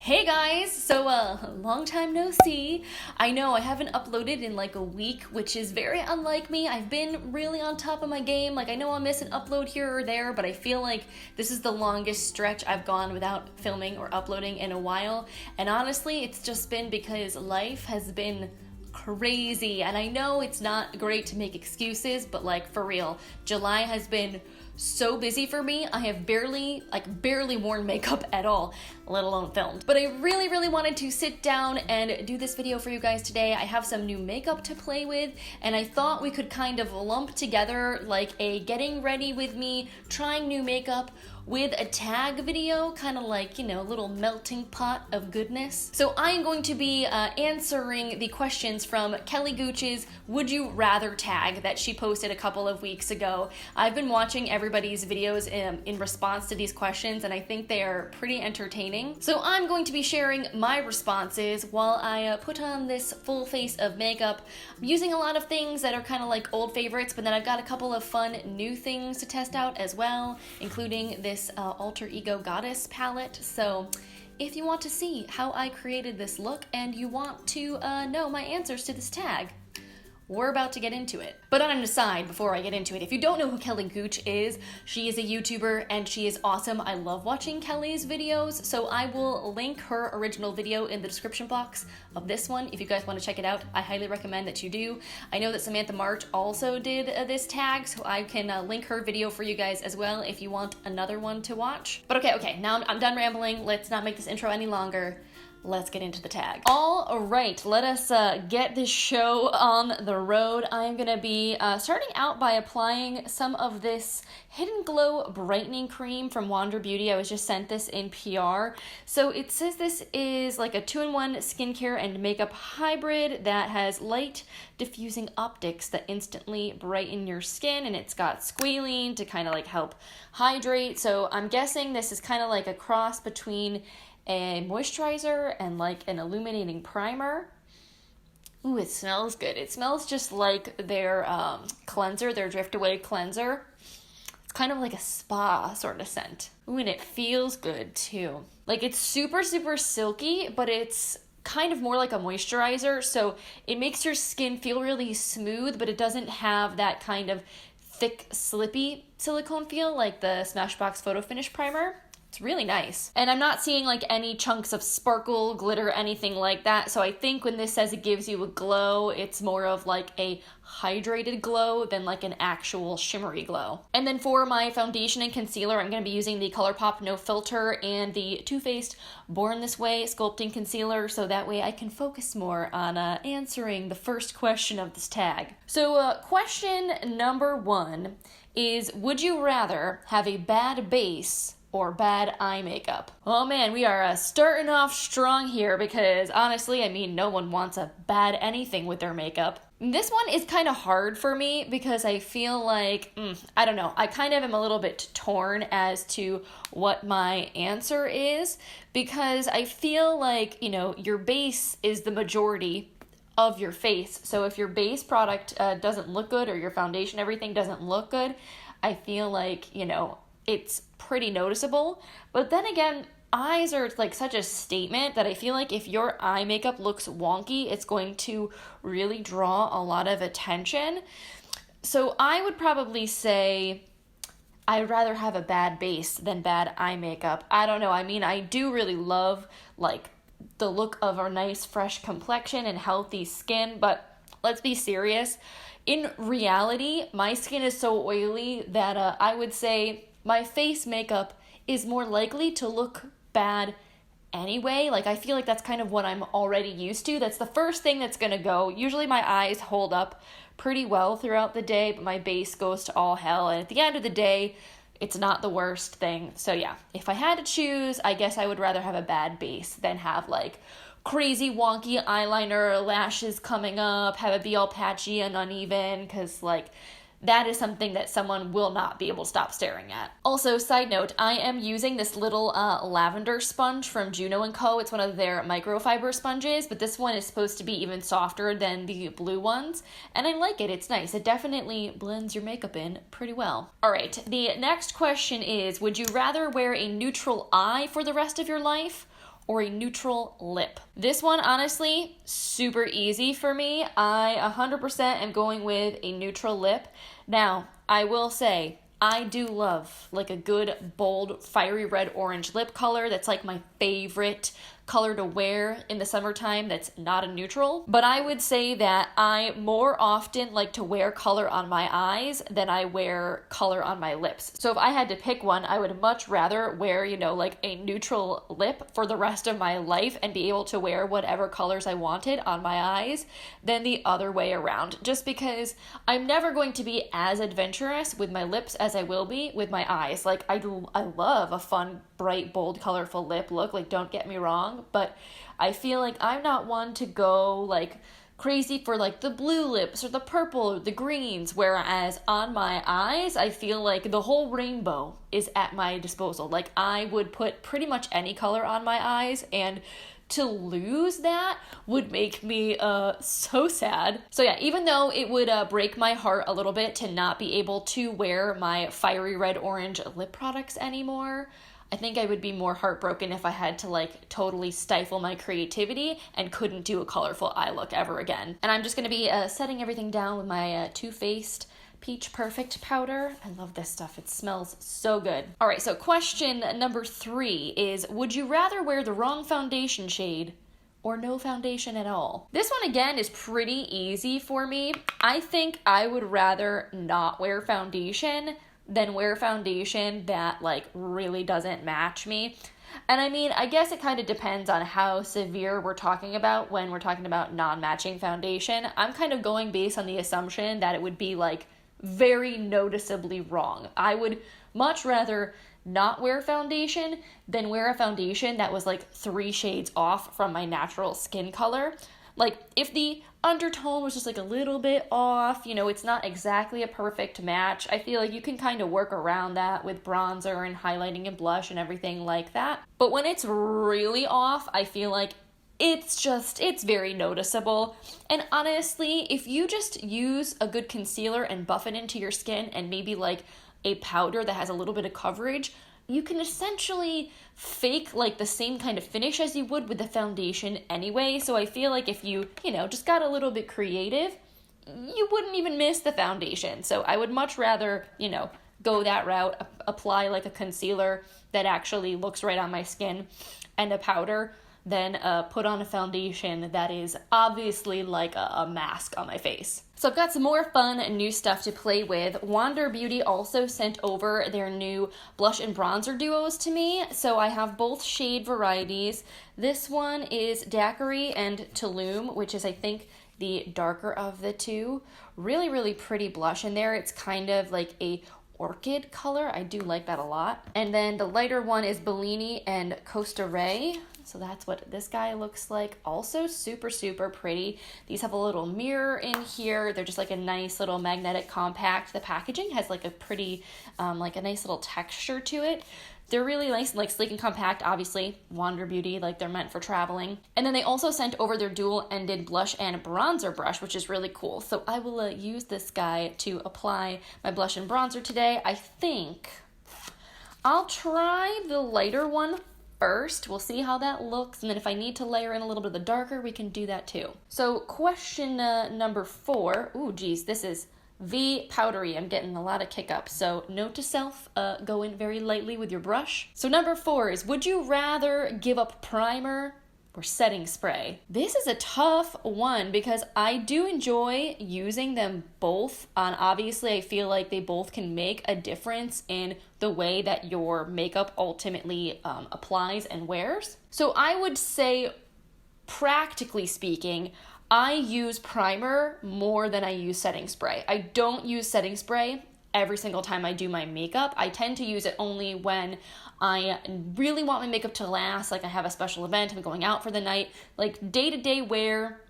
Hey guys! So, long time no see. I know I haven't uploaded in like a week, which is very unlike me. I've been really on top of my game. Like, I know I'll miss an upload here or there, but I feel like this is the longest stretch I've gone without filming or uploading in a while. And honestly, it's just been because life has been crazy. And I know it's not great to make excuses, but like, for real, July has been so busy for me. I have barely worn makeup at all, let alone filmed. But I really wanted to sit down and do this video for you guys today. I have some new makeup to play with, and I thought we could kind of lump together like a getting ready with me, trying new makeup with a tag video, kind of like, you know, a little melting pot of goodness. So I'm going to be answering the questions from Kelly Gooch's Would You Rather tag that she posted a couple of weeks ago. I've been watching everybody's videos in response to these questions, and I think they are pretty entertaining. So I'm going to be sharing my responses while I put on this full face of makeup. I'm using a lot of things that are kind of like old favorites, but then I've got a couple of fun new things to test out as well, including this alter ego goddess palette. So if you want to see how I created this look and you want to know my answers to this tag, we're about to get into it. But on an aside, before I get into it, if you don't know who Kelly Gooch is, she is a YouTuber and she is awesome. I love watching Kelly's videos, so I will link her original video in the description box of this one. If you guys want to check it out, I highly recommend that you do. I know that Samantha March also did this tag, so I can link her video for you guys as well if you want another one to watch. But okay, now I'm done rambling. Let's not make this intro any longer. Let's get into the tag. All right, let us get this show on the road. I'm gonna be starting out by applying some of this Hidden Glow Brightening Cream from Wander Beauty. I was just sent this in PR. So it says this is like a 2-in-1 skincare and makeup hybrid that has light diffusing optics that instantly brighten your skin, and it's got squalene to kind of like help hydrate. So I'm guessing this is kind of like a cross between a moisturizer and like an illuminating primer. Ooh, it smells good. It smells just like their cleanser, their Drift Away cleanser. It's kind of like a spa sort of scent. Ooh, and it feels good too. Like, it's super silky, but it's kind of more like a moisturizer, so it makes your skin feel really smooth, but it doesn't have that kind of thick, slippy silicone feel like the Smashbox Photo Finish Primer. It's really nice. And I'm not seeing like any chunks of sparkle, glitter, anything like that. So I think when this says it gives you a glow, it's more of like a hydrated glow than like an actual shimmery glow. And then for my foundation and concealer, I'm going to be using the ColourPop No Filter and the Too Faced Born This Way Sculpting Concealer, so that way I can focus more on answering the first question of this tag. So question number 1 is, would you rather have a bad base or bad eye makeup? Oh man, we are starting off strong here, because honestly, I mean, no one wants a bad anything with their makeup. This one is kind of hard for me because I feel like, I don't know, I kind of am a little bit torn as to what my answer is, because I feel like, you know, your base is the majority of your face. So if your base product doesn't look good, or your foundation, everything doesn't look good, I feel like, you know, it's pretty noticeable. But then again, eyes are like such a statement that I feel like if your eye makeup looks wonky, it's going to really draw a lot of attention. So I would probably say I'd rather have a bad base than bad eye makeup. I don't know. I mean, I do really love like the look of a nice fresh complexion and healthy skin, but let's be serious. In reality, my skin is so oily that I would say my face makeup is more likely to look bad anyway. Like, I feel like that's kind of what I'm already used to. That's the first thing that's gonna go. Usually my eyes hold up pretty well throughout the day, but my base goes to all hell. And at the end of the day, it's not the worst thing. So yeah, if I had to choose, I guess I would rather have a bad base than have like crazy wonky eyeliner, lashes coming up, have it be all patchy and uneven, because like, that is something that someone will not be able to stop staring at. Also, side note, I am using this little lavender sponge from Juno & Co. It's one of their microfiber sponges, but this one is supposed to be even softer than the blue ones, and I like it. It's nice. It definitely blends your makeup in pretty well. All right, the next question is, would you rather wear a neutral eye for the rest of your life or a neutral lip? This one, honestly, super easy for me. I 100% am going with a neutral lip. Now, I will say, I do love like a good, bold, fiery red orange lip color. That's like my favorite color to wear in the summertime that's not a neutral. But I would say that I more often like to wear color on my eyes than I wear color on my lips. So if I had to pick one, I would much rather wear, like a neutral lip for the rest of my life and be able to wear whatever colors I wanted on my eyes than the other way around. Just because I'm never going to be as adventurous with my lips as I will be with my eyes. Like I love a fun, bright, bold, colorful lip look. Like don't get me wrong. But I feel like I'm not one to go like crazy for like the blue lips or the purple or the greens, whereas on my eyes I feel like the whole rainbow is at my disposal. Like I would put pretty much any color on my eyes, and to lose that would make me so sad. So yeah, even though it would break my heart a little bit to not be able to wear my fiery red orange lip products anymore, I think I would be more heartbroken if I had to like totally stifle my creativity and couldn't do a colorful eye look ever again. And I'm just going to be setting everything down with my Too Faced Peach Perfect powder. I love this stuff. It smells so good. All right, so question number 3 is, would you rather wear the wrong foundation shade or no foundation at all? This one again is pretty easy for me. I think I would rather not wear foundation than wear foundation that like really doesn't match me. And I mean, I guess it kind of depends on how severe we're talking about when we're talking about non-matching foundation. I'm kind of going based on the assumption that it would be like very noticeably wrong. I would much rather not wear foundation than wear a foundation that was like 3 shades off from my natural skin color. Like if the undertone was just like a little bit off, it's not exactly a perfect match, I feel like you can kind of work around that with bronzer and highlighting and blush and everything like that. But when it's really off, I feel like it's very noticeable. And honestly, if you just use a good concealer and buff it into your skin and maybe like a powder that has a little bit of coverage, you can essentially fake like the same kind of finish as you would with the foundation anyway. So I feel like if you, just got a little bit creative, you wouldn't even miss the foundation. So I would much rather, go that route, apply like a concealer that actually looks right on my skin and a powder, than put on a foundation that is obviously like a mask on my face. So I've got some more fun and new stuff to play with. Wander Beauty also sent over their new blush and bronzer duos to me. So I have both shade varieties. This one is Daiquiri and Tulum, which is I think the darker of the two. Really, really pretty blush in there. It's kind of like a orchid color. I do like that a lot. And then the lighter one is Bellini and Costa Ray. So that's what this guy looks like. Also super, super pretty. These have a little mirror in here. They're just like a nice little magnetic compact. The packaging has like a pretty, like a nice little texture to it. They're really nice and like sleek and compact, obviously. Wander Beauty, like they're meant for traveling. And then they also sent over their dual-ended blush and bronzer brush, which is really cool. So I will use this guy to apply my blush and bronzer today. I think I'll try the lighter one first. We'll see how that looks, and then if I need to layer in a little bit of the darker, we can do that too. So question number 4. Ooh, geez, this is V powdery. I'm getting a lot of kick up. So note to self, go in very lightly with your brush. So number 4 is, would you rather give up primer or setting spray? This is a tough one because I do enjoy using them both. Obviously, I feel like they both can make a difference in the way that your makeup ultimately applies and wears. So I would say, practically speaking, I use primer more than I use setting spray. I don't use setting spray every single time I do my makeup. I tend to use it only when I really want my makeup to last, like I have a special event, I'm going out for the night. Like day-to-day wear,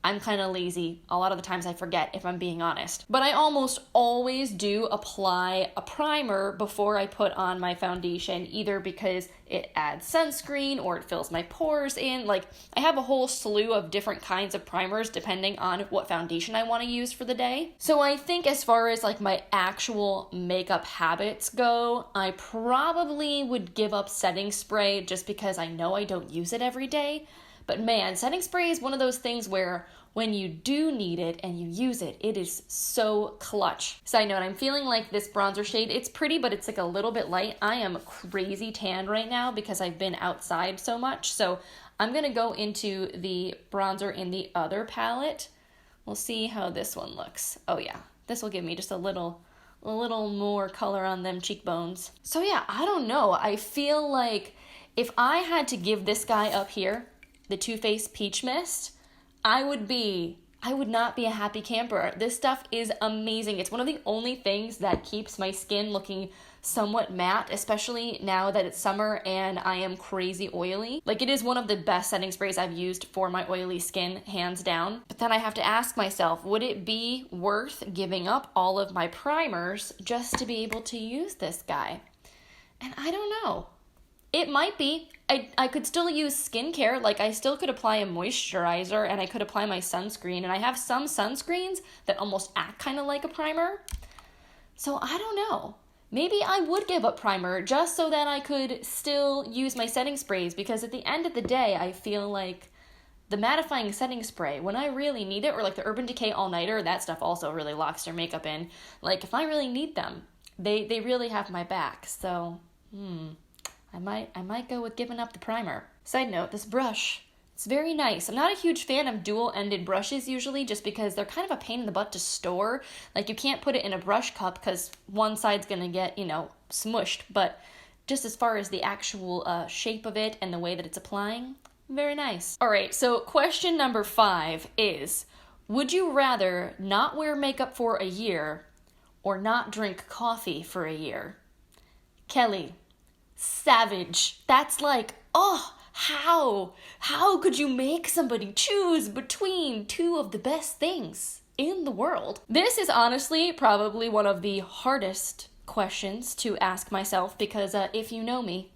I'm kind of lazy. A lot of the times I forget, if I'm being honest. But I almost always do apply a primer before I put on my foundation, either because it adds sunscreen or it fills my pores in. Like, I have a whole slew of different kinds of primers depending on what foundation I want to use for the day. So I think as far as like my actual makeup habits go, I probably would give up setting spray just because I know I don't use it every day. But man, setting spray is one of those things where when you do need it and you use it, it is so clutch. Side note, I'm feeling like this bronzer shade, it's pretty, but it's like a little bit light. I am crazy tan right now because I've been outside so much. So I'm gonna go into the bronzer in the other palette. We'll see how this one looks. Oh yeah, this will give me just a little more color on them cheekbones. So yeah, I don't know. I feel like if I had to give this guy up here, the Too Faced Peach Mist, I would not be a happy camper. This stuff is amazing. It's one of the only things that keeps my skin looking somewhat matte, especially now that it's summer and I am crazy oily. Like, it is one of the best setting sprays I've used for my oily skin, hands down. But then I have to ask myself, would it be worth giving up all of my primers just to be able to use this guy? And I don't know. It might be. I could still use skincare. Like, I still could apply a moisturizer and I could apply my sunscreen. And I have some sunscreens that almost act kind of like a primer. So I don't know. Maybe I would give up primer just so that I could still use my setting sprays, because at the end of the day, I feel like the mattifying setting spray, when I really need it, or like the Urban Decay All-Nighter, that stuff also really locks your makeup in. Like, if I really need them, they really have my back. So, I might go with giving up the primer. Side note, this brush, it's very nice. I'm not a huge fan of dual-ended brushes usually, just because they're kind of a pain in the butt to store. Like, you can't put it in a brush cup because one side's gonna get, smushed. But just as far as the actual shape of it and the way that it's applying, very nice. All right, so question number 5 is, would you rather not wear makeup for a year or not drink coffee for a year? Kelly, savage. That's like, how could you make somebody choose between two of the best things in the world? This is honestly probably one of the hardest questions to ask myself, because if you know me,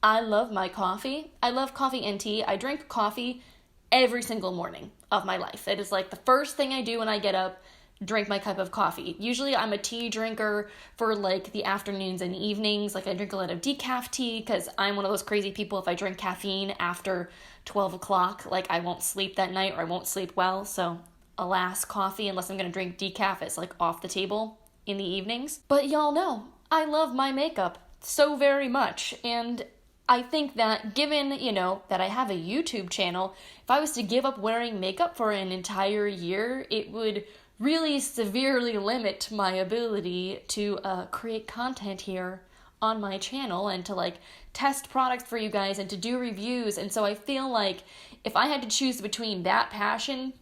I love my coffee. I love coffee and tea. I drink coffee every single morning of my life. It is like the first thing I do when I get up, drink my cup of coffee. Usually I'm a tea drinker for like the afternoons and evenings. Like, I drink a lot of decaf tea because I'm one of those crazy people. If I drink caffeine after 12 o'clock, like, I won't sleep that night or I won't sleep well. So alas, coffee, unless I'm going to drink decaf, is like off the table in the evenings. But y'all know, I love my makeup so very much. And I think that given, that I have a YouTube channel, if I was to give up wearing makeup for an entire year, it would really severely limit my ability to create content here on my channel and to like test products for you guys and to do reviews. And so I feel like if I had to choose between that passion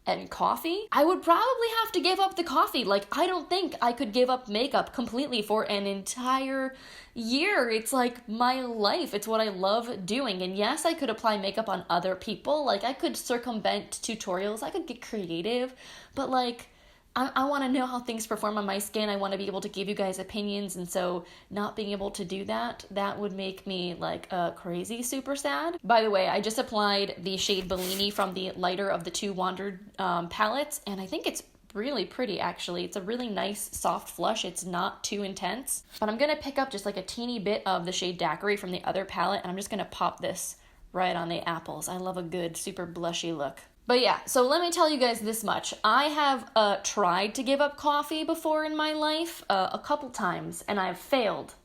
and coffee, I would probably have to give up the coffee. Like, I don't think I could give up makeup completely for an entire year. It's like my life. It's what I love doing. And yes, I could apply makeup on other people. Like, I could circumvent tutorials. I could get creative. But like, I want to know how things perform on my skin. I want to be able to give you guys opinions. And so not being able to do that would make me like crazy super sad. By the way, I just applied the shade Bellini from the lighter of the two Wandered palettes. And I think it's really pretty, actually. It's a really nice soft flush. It's not too intense. But I'm going to pick up just like a teeny bit of the shade Daiquiri from the other palette. And I'm just going to pop this right on the apples. I love a good super blushy look. But yeah, so let me tell you guys this much. I have tried to give up coffee before in my life a couple times, and I've failed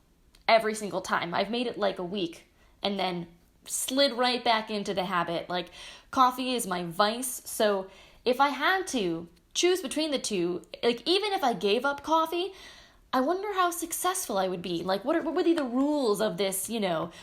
every single time. I've made it like a week and then slid right back into the habit. Like, coffee is my vice, so if I had to choose between the two, like, even if I gave up coffee, I wonder how successful I would be. Like, what would be the rules of this,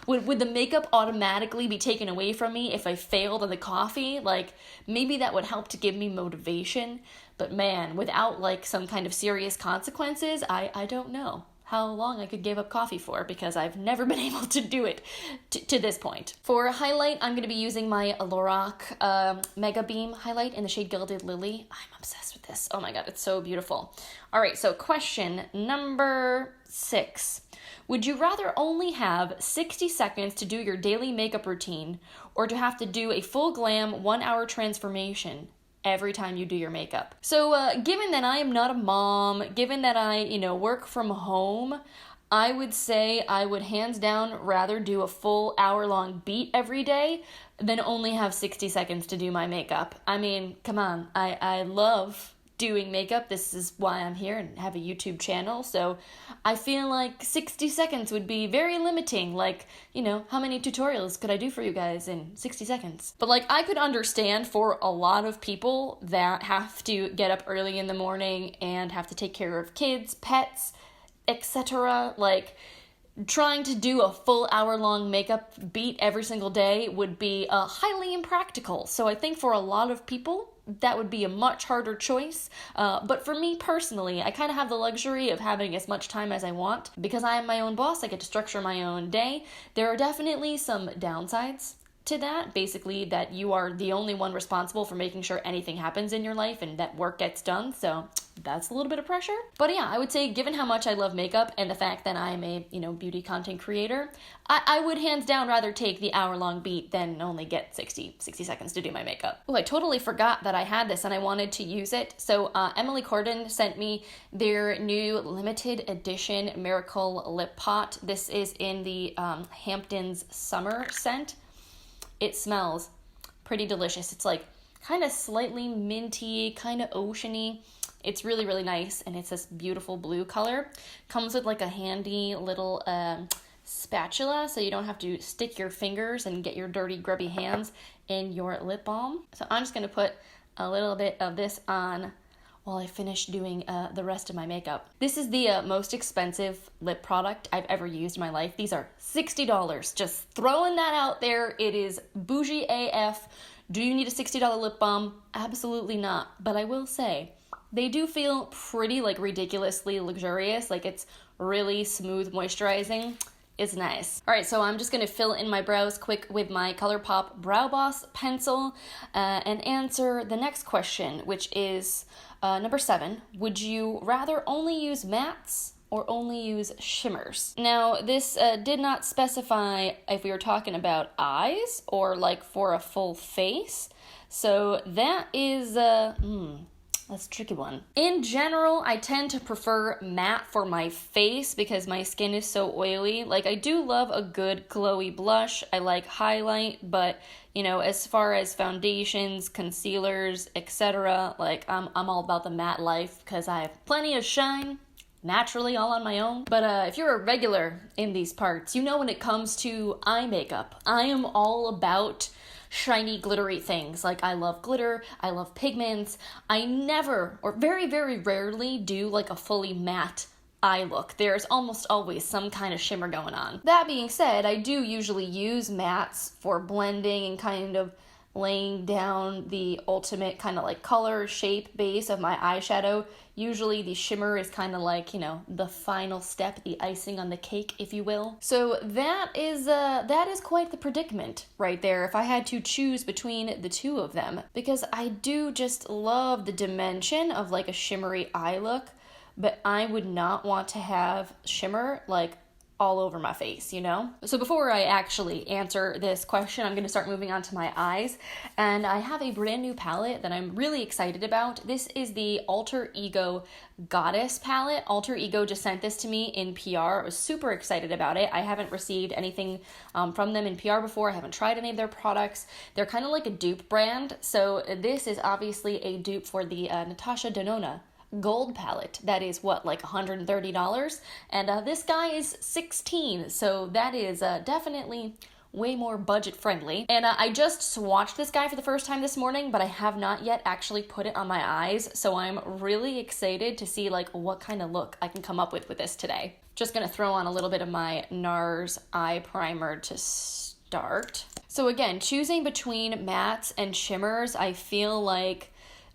Would the makeup automatically be taken away from me if I failed on the coffee? Like, maybe that would help to give me motivation. But man, without, like, some kind of serious consequences, I don't know. how long I could give up coffee for, because I've never been able to do it to this point. For highlight, I'm going to be using my Lorac Mega Beam highlight in the shade Gilded Lily. I'm obsessed with this. Oh my god, it's so beautiful. All right, so question number 6. Would you rather only have 60 seconds to do your daily makeup routine, or to have to do a full glam 1-hour transformation every time you do your makeup? So given that I am not a mom, given that I, work from home, I would say I would hands down rather do a full hour-long beat every day than only have 60 seconds to do my makeup. I mean, come on, I love doing makeup. This is why I'm here and have a YouTube channel. So I feel like 60 seconds would be very limiting. Like, how many tutorials could I do for you guys in 60 seconds? But I could understand for a lot of people that have to get up early in the morning and have to take care of kids, pets, etc. Trying to do a full hour-long makeup beat every single day would be highly impractical. So I think for a lot of people, that would be a much harder choice. But for me personally, I kind of have the luxury of having as much time as I want. Because I am my own boss, I get to structure my own day. There are definitely some downsides to that, basically that you are the only one responsible for making sure anything happens in your life and that work gets done, so that's a little bit of pressure. But yeah, I would say given how much I love makeup and the fact that I'm a, beauty content creator, I would hands down rather take the hour-long beat than only get 60 seconds to do my makeup. Oh, I totally forgot that I had this and I wanted to use it. So Emily Corden sent me their new limited edition Miracle Lip Pot. This is in the Hamptons Summer scent. It smells pretty delicious. It's kind of slightly minty, kind of oceany. It's really, really nice, and it's this beautiful blue color. Comes with a handy little spatula, so you don't have to stick your fingers and get your dirty, grubby hands in your lip balm. So I'm just going to put a little bit of this on while I finish doing the rest of my makeup. This is the most expensive lip product I've ever used in my life. These are $60. Just throwing that out there. It is bougie AF. Do you need a $60 lip balm? Absolutely not. But I will say, they do feel pretty ridiculously luxurious. It's really smooth moisturizing. It's nice. All right, so I'm just gonna fill in my brows quick with my ColourPop Brow Boss pencil and answer the next question, which is number 7. Would you rather only use mattes or only use shimmers? Now, this did not specify if we were talking about eyes or for a full face. So that is, that's a tricky one. In general, I tend to prefer matte for my face because my skin is so oily. I do love a good glowy blush. I like highlight, but as far as foundations, concealers, etc., I'm all about the matte life because I have plenty of shine naturally all on my own. But if you're a regular in these parts, when it comes to eye makeup, I am all about shiny, glittery things. I love glitter, I love pigments. I never, or very, very rarely, do a fully matte eye look. There's almost always some kind of shimmer going on. That being said, I do usually use mattes for blending and kind of laying down the ultimate kind of color, shape, base of my eyeshadow. Usually the shimmer is kind of the final step, the icing on the cake, if you will. So that is quite the predicament right there if I had to choose between the two of them, because I do just love the dimension of a shimmery eye look, but I would not want to have shimmer all over my face, So before I actually answer this question, I'm going to start moving on to my eyes. And I have a brand new palette that I'm really excited about. This is the Alter Ego Goddess palette. Alter Ego just sent this to me in PR. I was super excited about it. I haven't received anything from them in PR before. I haven't tried any of their products. They're kind of like a dupe brand. So this is obviously a dupe for the Natasha Denona gold palette. That is $130, and this guy is $16, so that is definitely way more budget friendly. And I just swatched this guy for the first time this morning, but I have not yet actually put it on my eyes, so I'm really excited to see what kind of look I can come up with this today. Just gonna throw on a little bit of my NARS eye primer to start. So again, choosing between mattes and shimmers, I feel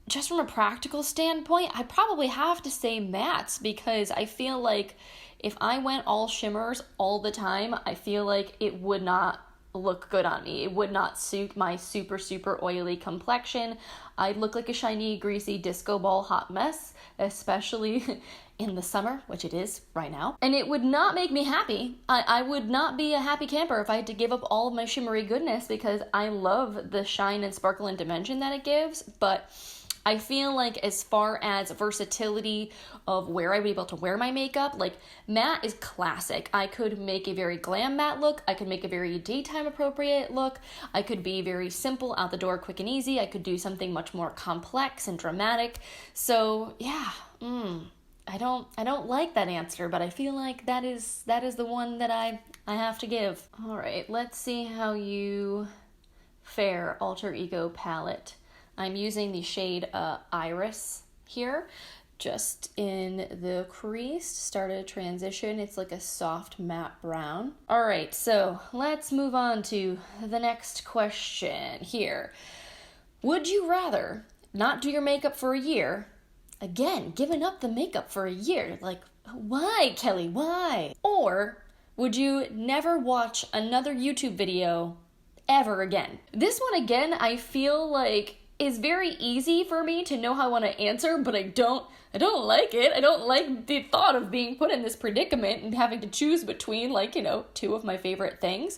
just from a practical standpoint, I probably have to say mattes, because I feel like if I went all shimmers all the time, I feel like it would not look good on me. It would not suit my super, super oily complexion. I'd look like a shiny, greasy disco ball hot mess, especially in the summer, which it is right now. And it would not make me happy. I would not be a happy camper if I had to give up all of my shimmery goodness, because I love the shine and sparkle and dimension that it gives. But I feel like as far as versatility of where I would be able to wear my makeup, like matte is classic. I could make a very glam matte look. I could make a very daytime appropriate look. I could be very simple, out the door, quick and easy. I could do something much more complex and dramatic. So yeah, I don't like that answer, but I feel like that is the one that I have to give. All right, let's see how you fare, Alter Ego palette. I'm using the shade Iris here, just in the crease, started a transition. It's like a soft matte brown. All right, so let's move on to the next question here. Would you rather not do your makeup for a year? Again, giving up the makeup for a year. Like, why, Kelly, why? Or would you never watch another YouTube video ever again? This one, again, I feel like is very easy for me to know how I want to answer, but I don't like it. I don't like the thought of being put in this predicament and having to choose between, like, you know, two of my favorite things.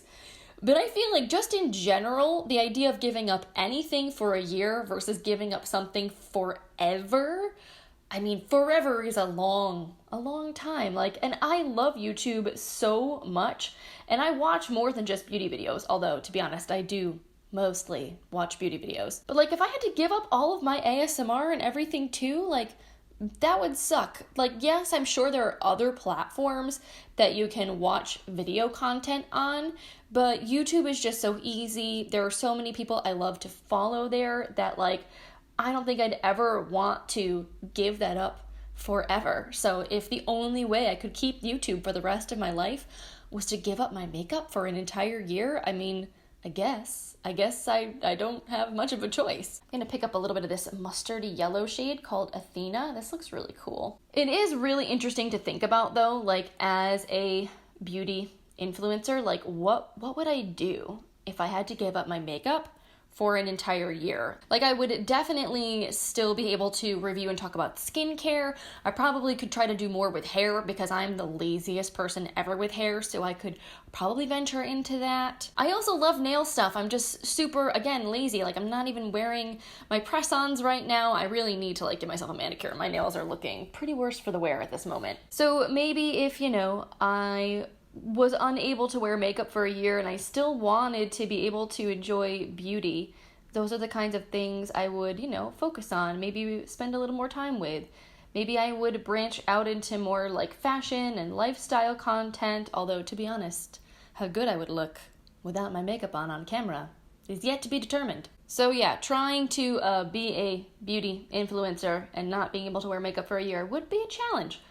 But I feel like just in general, the idea of giving up anything for a year versus giving up something forever, I mean, forever is a long time. Like, and I love YouTube so much, and I watch more than just beauty videos, although, to be honest, I do mostly watch beauty videos. But like, if I had to give up all of my ASMR and everything too, like, that would suck. Like, yes, I'm sure there are other platforms that you can watch video content on, but YouTube is just so easy. There are so many people I love to follow there that, like, I don't think I'd ever want to give that up forever. So if the only way I could keep YouTube for the rest of my life was to give up my makeup for an entire year, I mean, I guess I don't have much of a choice. I'm gonna pick up a little bit of this mustardy yellow shade called Athena. This looks really cool. It is really interesting to think about though, like, as a beauty influencer, like what would I do if I had to give up my makeup for an entire year? Like, I would definitely still be able to review and talk about skincare. I probably could try to do more with hair because I'm the laziest person ever with hair, so I could probably venture into that. I also love nail stuff. I'm just super, again, lazy. Like, I'm not even wearing my press-ons right now. I really need to, like, give myself a manicure. My nails are looking pretty worse for the wear at this moment. So maybe if, you know, I was unable to wear makeup for a year and I still wanted to be able to enjoy beauty, those are the kinds of things I would, you know, focus on, maybe spend a little more time with. Maybe I would branch out into more like fashion and lifestyle content, although, to be honest, how good I would look without my makeup on camera is yet to be determined. So yeah, trying to be a beauty influencer and not being able to wear makeup for a year would be a challenge,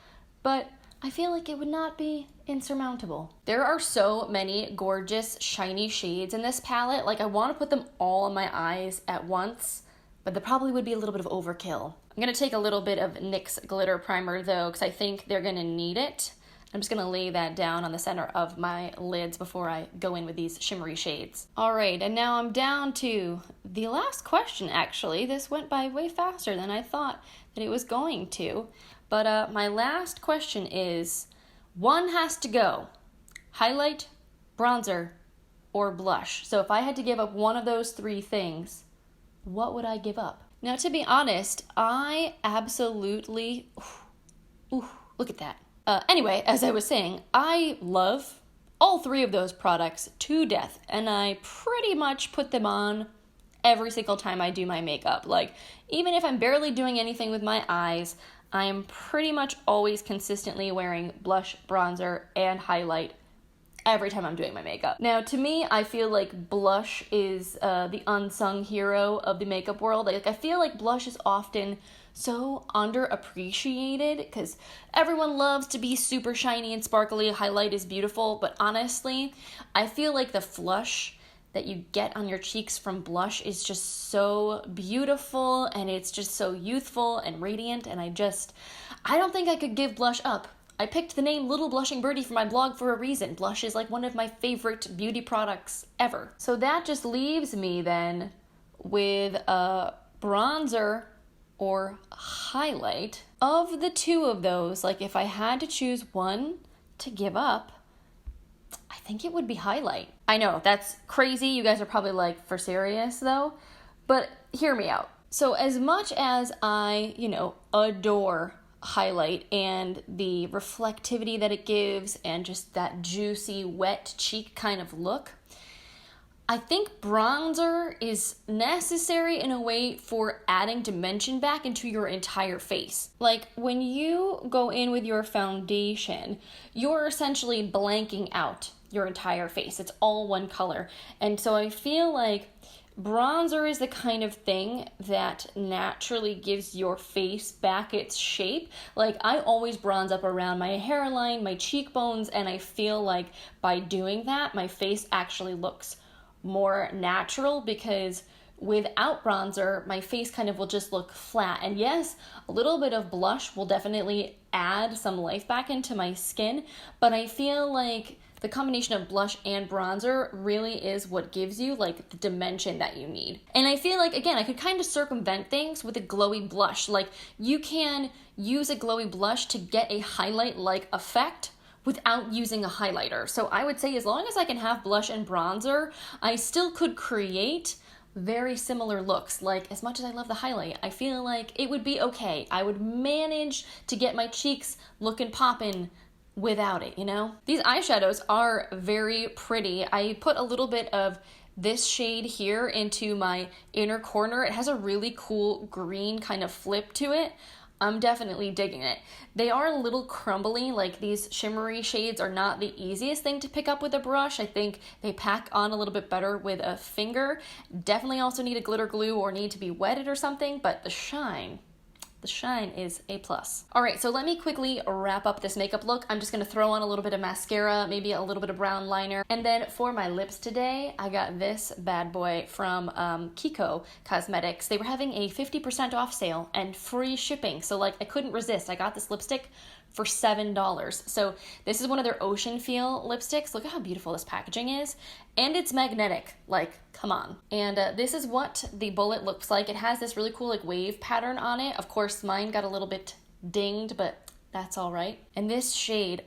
but I feel like it would not be insurmountable. There are so many gorgeous, shiny shades in this palette. Like, I want to put them all on my eyes at once, but that probably would be a little bit of overkill. I'm going to take a little bit of NYX glitter primer, though, because I think they're going to need it. I'm just going to lay that down on the center of my lids before I go in with these shimmery shades. All right, and now I'm down to the last question, actually. This went by way faster than I thought that it was going to. But my last question is, one has to go: highlight, bronzer, or blush. So if I had to give up one of those three things, what would I give up? Now, to be honest, I absolutely, look at that. Anyway, as I was saying, I love all three of those products to death, and I pretty much put them on every single time I do my makeup. Like, even if I'm barely doing anything with my eyes, I am pretty much always consistently wearing blush, bronzer, and highlight every time I'm doing my makeup. Now, to me, I feel like blush is the unsung hero of the makeup world. Like, I feel like blush is often so underappreciated because everyone loves to be super shiny and sparkly. Highlight is beautiful, but honestly, I feel like the flush that you get on your cheeks from blush is just so beautiful, and it's just so youthful and radiant, and I don't think I could give blush up. I picked the name Little Blushing Birdie for my blog for a reason. Blush is like one of my favorite beauty products ever. So that just leaves me then with a bronzer or highlight. Of the two of those, like if I had to choose one to give up, I think it would be highlight. I know, that's crazy. You guys are probably like, for serious though? But hear me out. So as much as I, adore highlight and the reflectivity that it gives and just that juicy, wet cheek kind of look, I think bronzer is necessary in a way for adding dimension back into your entire face. Like when you go in with your foundation, you're essentially blanking out your entire face. It's all one color. And so I feel like bronzer is the kind of thing that naturally gives your face back its shape. Like I always bronze up around my hairline, my cheekbones, and I feel like by doing that, my face actually looks more natural, because without bronzer, my face kind of will just look flat. And yes, a little bit of blush will definitely add some life back into my skin, but I feel like the combination of blush and bronzer really is what gives you like the dimension that you need. And I feel like, again, I could kind of circumvent things with a glowy blush. Like you can use a glowy blush to get a highlight-like effect without using a highlighter. So I would say as long as I can have blush and bronzer, I still could create very similar looks. Like as much as I love the highlight, I feel like it would be okay. I would manage to get my cheeks looking poppin' without it, These eyeshadows are very pretty. I put a little bit of this shade here into my inner corner. It has a really cool green kind of flip to it. I'm definitely digging it. They are a little crumbly, like these shimmery shades are not the easiest thing to pick up with a brush. I think they pack on a little bit better with a finger. Definitely also need a glitter glue or need to be wetted or something, but the shine is a plus. All right, so let me quickly wrap up this makeup look. I'm just gonna throw on a little bit of mascara, maybe a little bit of brown liner. And then for my lips today, I got this bad boy from Kiko Cosmetics. They were having a 50% off sale and free shipping. So like I couldn't resist. I got this lipstick for $7. So this is one of their Ocean Feel lipsticks. Look at how beautiful this packaging is. And it's magnetic, like, come on. And this is what the bullet looks like. It has this really cool like wave pattern on it. Of course, mine got a little bit dinged, but that's all right. And this shade,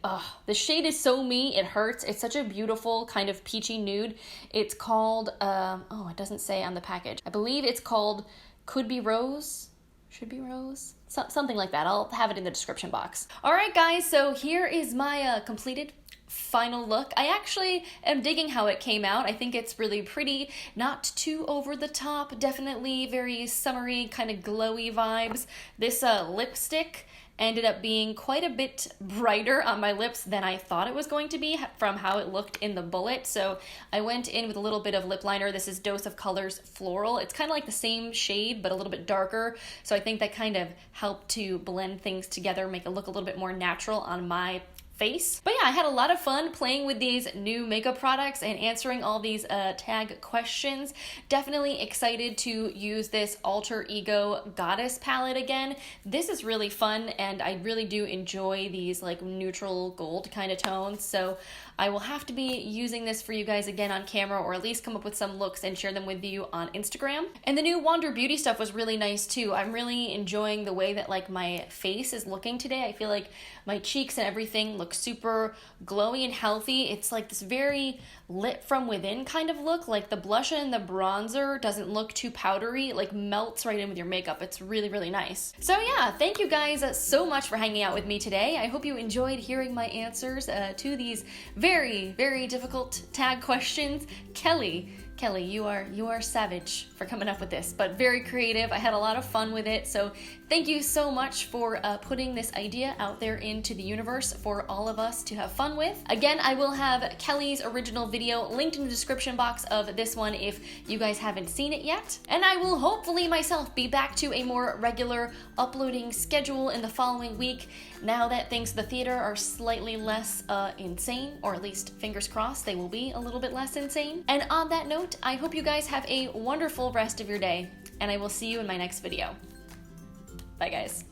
this shade is so me, it hurts. It's such a beautiful kind of peachy nude. It's called, it doesn't say on the package. I believe it's called Could Be Rose? Should Be Rose? Something like that. I'll have it in the description box. All right, guys, so here is my completed final look. I actually am digging how it came out. I think it's really pretty, not too over the top, definitely very summery, kind of glowy vibes. This lipstick ended up being quite a bit brighter on my lips than I thought it was going to be from how it looked in the bullet. So I went in with a little bit of lip liner. This is Dose of Colors Floral. It's kind of like the same shade, but a little bit darker. So I think that kind of helped to blend things together, make it look a little bit more natural on my face. But yeah, I had a lot of fun playing with these new makeup products and answering all these tag questions. Definitely excited to use this Alter Ego Goddess palette again. This is really fun, and I really do enjoy these like neutral gold kind of tones. So I will have to be using this for you guys again on camera, or at least come up with some looks and share them with you on Instagram. And the new Wander Beauty stuff was really nice too. I'm really enjoying the way that like my face is looking today. I feel like my cheeks and everything look super glowy and healthy. It's like this very lit from within kind of look. Like the blush and the bronzer doesn't look too powdery. It like melts right in with your makeup. It's really, really nice. So yeah, thank you guys so much for hanging out with me today. I hope you enjoyed hearing my answers to these very, very difficult tag questions. Kelly, you are savage for coming up with this, but very creative. I had a lot of fun with it, so thank you so much for putting this idea out there into the universe for all of us to have fun with. Again, I will have Kelly's original video linked in the description box of this one if you guys haven't seen it yet. And I will hopefully myself be back to a more regular uploading schedule in the following week, now that things at the theater are slightly less insane, or at least fingers crossed they will be a little bit less insane. And on that note, out. I hope you guys have a wonderful rest of your day, and I will see you in my next video. Bye, guys.